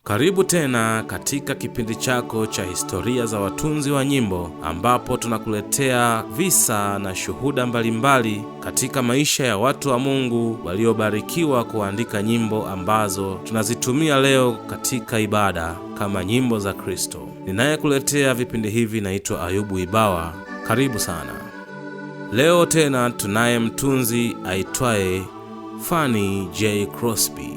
Karibu tena katika kipindi chako cha historia za watunzi wa nyimbo, ambapo tunakuletea visa na shuhuda mbalimbali katika maisha ya watu wa Mungu waliobarikiwa kuandika nyimbo ambazo tunazitumia leo katika ibada kama nyimbo za Kristo. Ninayekuletea vipindi hivi naitwa Ayubu Ibawa. Karibu sana. Leo tena tunaye mtunzi aitwaye Fanny J. Crosby.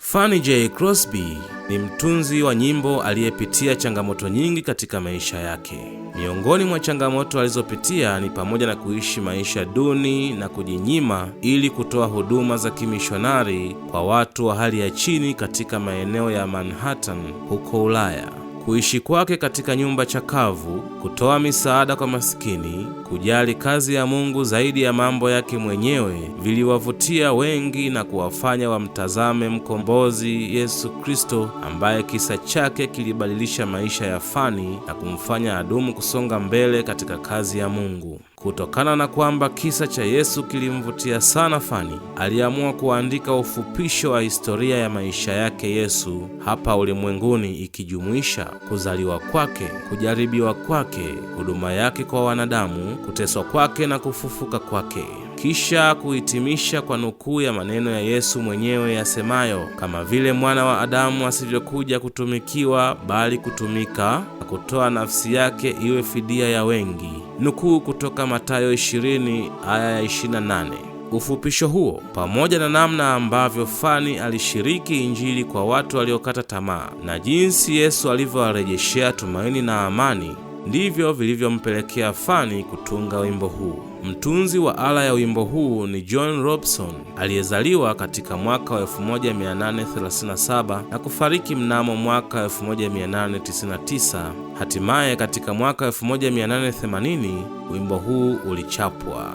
Fanny J. Crosby ni mtunzi wa nyimbo aliyepitia changamoto nyingi katika maisha yake. Miongoni mwa changamoto alizopitia ni pamoja na kuishi maisha duni na kujinyima ili kutoa huduma za kimishonari kwa watu wa hali ya chini katika maeneo ya Manhattan huko Ulaya. Kuishi kwake katika nyumba chakavu, kutoa misaada kwa maskini, kujali kazi ya Mungu zaidi ya mambo yake mwenyewe viliwavutia wengi na kuwafanya wamtazame mkombozi Yesu Kristo, ambaye kisa chake kilibadilisha maisha ya Fanny na kumfanya adumu kusonga mbele katika kazi ya Mungu. Kutokana na kwamba kisa cha Yesu kilimvutia sana Fanny, aliamua kuandika ufupisho wa historia ya maisha yake Yesu hapa ulimwenguni, ikijumuisha kuzaliwa kwake, kujaribiwa kwake, huduma yake kwa wanadamu, kuteswa kwake na kufufuka kwake. Kisha kuhitimisha kwa nukuu ya maneno ya Yesu mwenyewe yasemayo, kama vile mwana wa Adamu asivyokuja kutumikiwa bali kutumika na kutoa nafsi yake iwe fidia ya wengi. Nukuu kutoka Mathayo 20 aya ya 28. Ufupisho huo, pamoja na namna ambavyo Fanny alishiriki Injili kwa watu waliokata tamaa na jinsi Yesu alivyowarejeshea tumaini na amani, ndivyo vilivyompelekea Fanny kutunga wimbo huu. Mtunzi wa ala ya wimbo huu ni John Robson, aliyezaliwa katika mwaka wa 1837 na kufariki mnamo mwaka 1899. Hatimaye katika mwaka 1880 wimbo huu ulichapwa.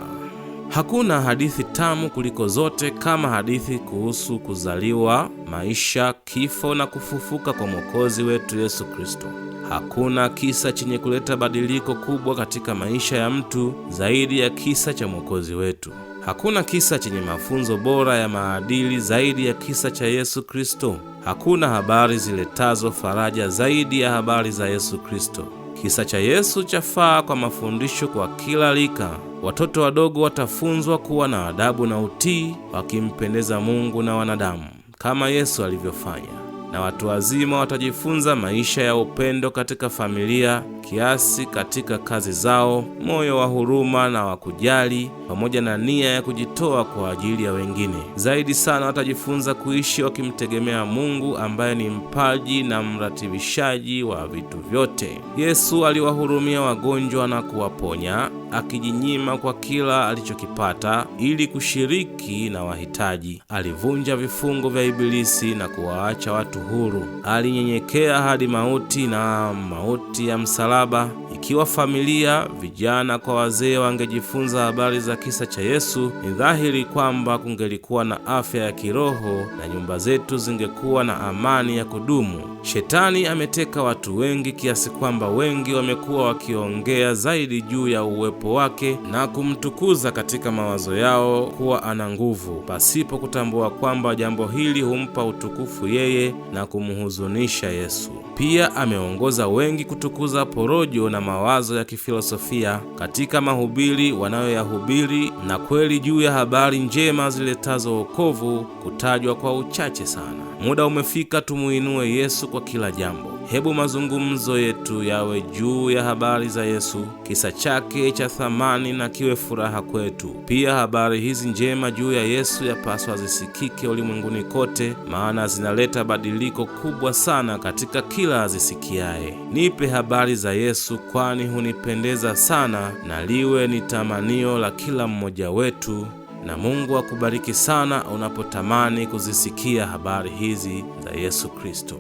Hakuna hadithi tamu kuliko zote kama hadithi kuhusu kuzaliwa, maisha, kifo na kufufuka kwa Mwokozi wetu Yesu Kristo. Hakuna kisa chenye kuleta badiliko kubwa katika maisha ya mtu zaidi ya kisa cha Mwokozi wetu. Hakuna kisa chenye mafunzo bora ya maadili zaidi ya kisa cha Yesu Kristo. Hakuna habari ziletazo faraja zaidi ya habari za Yesu Kristo. Kisa cha Yesu chafaa kwa mafundisho kwa kila rika. Watoto wadogo watafunzwa kuwa na adabu na utii, wakimpendeza Mungu na wanadamu kama Yesu alivyofanya. Na watu wazima watajifunza maisha ya upendo katika familia, kiasi katika kazi zao, moyo wa huruma na wa kujali, pamoja na nia ya kujitoa kwa ajili ya wengine. Zaidi sana watajifunza kuishi wakimtegemea Mungu ambaye ni mpaji na mratibishaji wa vitu vyote. Yesu aliwahurumia wagonjwa na kuwaponya, akijinyima kwa kila alichokipata ili kushiriki na wahitaji. Alivunja vifungo vya Ibilisi na kuwaacha watu huru. Alinyenyekea hadi mauti na mauti ya msalaba. Ikiwa familia, vijana kwa wazee wangejifunza habari za kisa cha Yesu, ni dhahiri kwamba kungelikuwa na afya ya kiroho na nyumba zetu zingekuwa na amani ya kudumu. Shetani ameteka watu wengi kiasi kwamba wengi wamekuwa wakiongea zaidi juu ya uwepo wake na kumtukuza katika mawazo yao kuwa ana nguvu, pasipo kutambua kwamba jambo hili humpa utukufu yeye na kumhuzunisha Yesu. Pia ameongoza wengi kutukuza porojo na mawazo ya kifilosofia katika mahubiri wanayoyahubiri, na kweli juu ya habari njema ziletazo wokovu kutajwa kwa uchache sana. Muda umefika tumuinue Yesu kwa kila jambo. Hebu mazungumzo yetu yawe juu ya habari za Yesu, kisa chake cha thamani na kiwe furaha kwetu. Pia habari hizi njema juu ya Yesu yapaswa zisikike ulimwenguni kote, maana zinaleta badiliko kubwa sana katika kila azisikiaye. Nipe habari za Yesu, kwani hunipendeza sana, na liwe ni tamanio la kila mmoja wetu. Na Mungu akubariki sana unapotamani kuzisikia habari hizi za Yesu Kristo.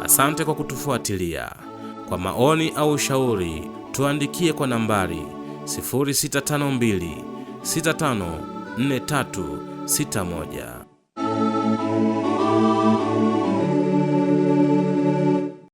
Asante kwa kutufuatilia. Kwa maoni au ushauri, tuandikie kwa nambari 0652 654361.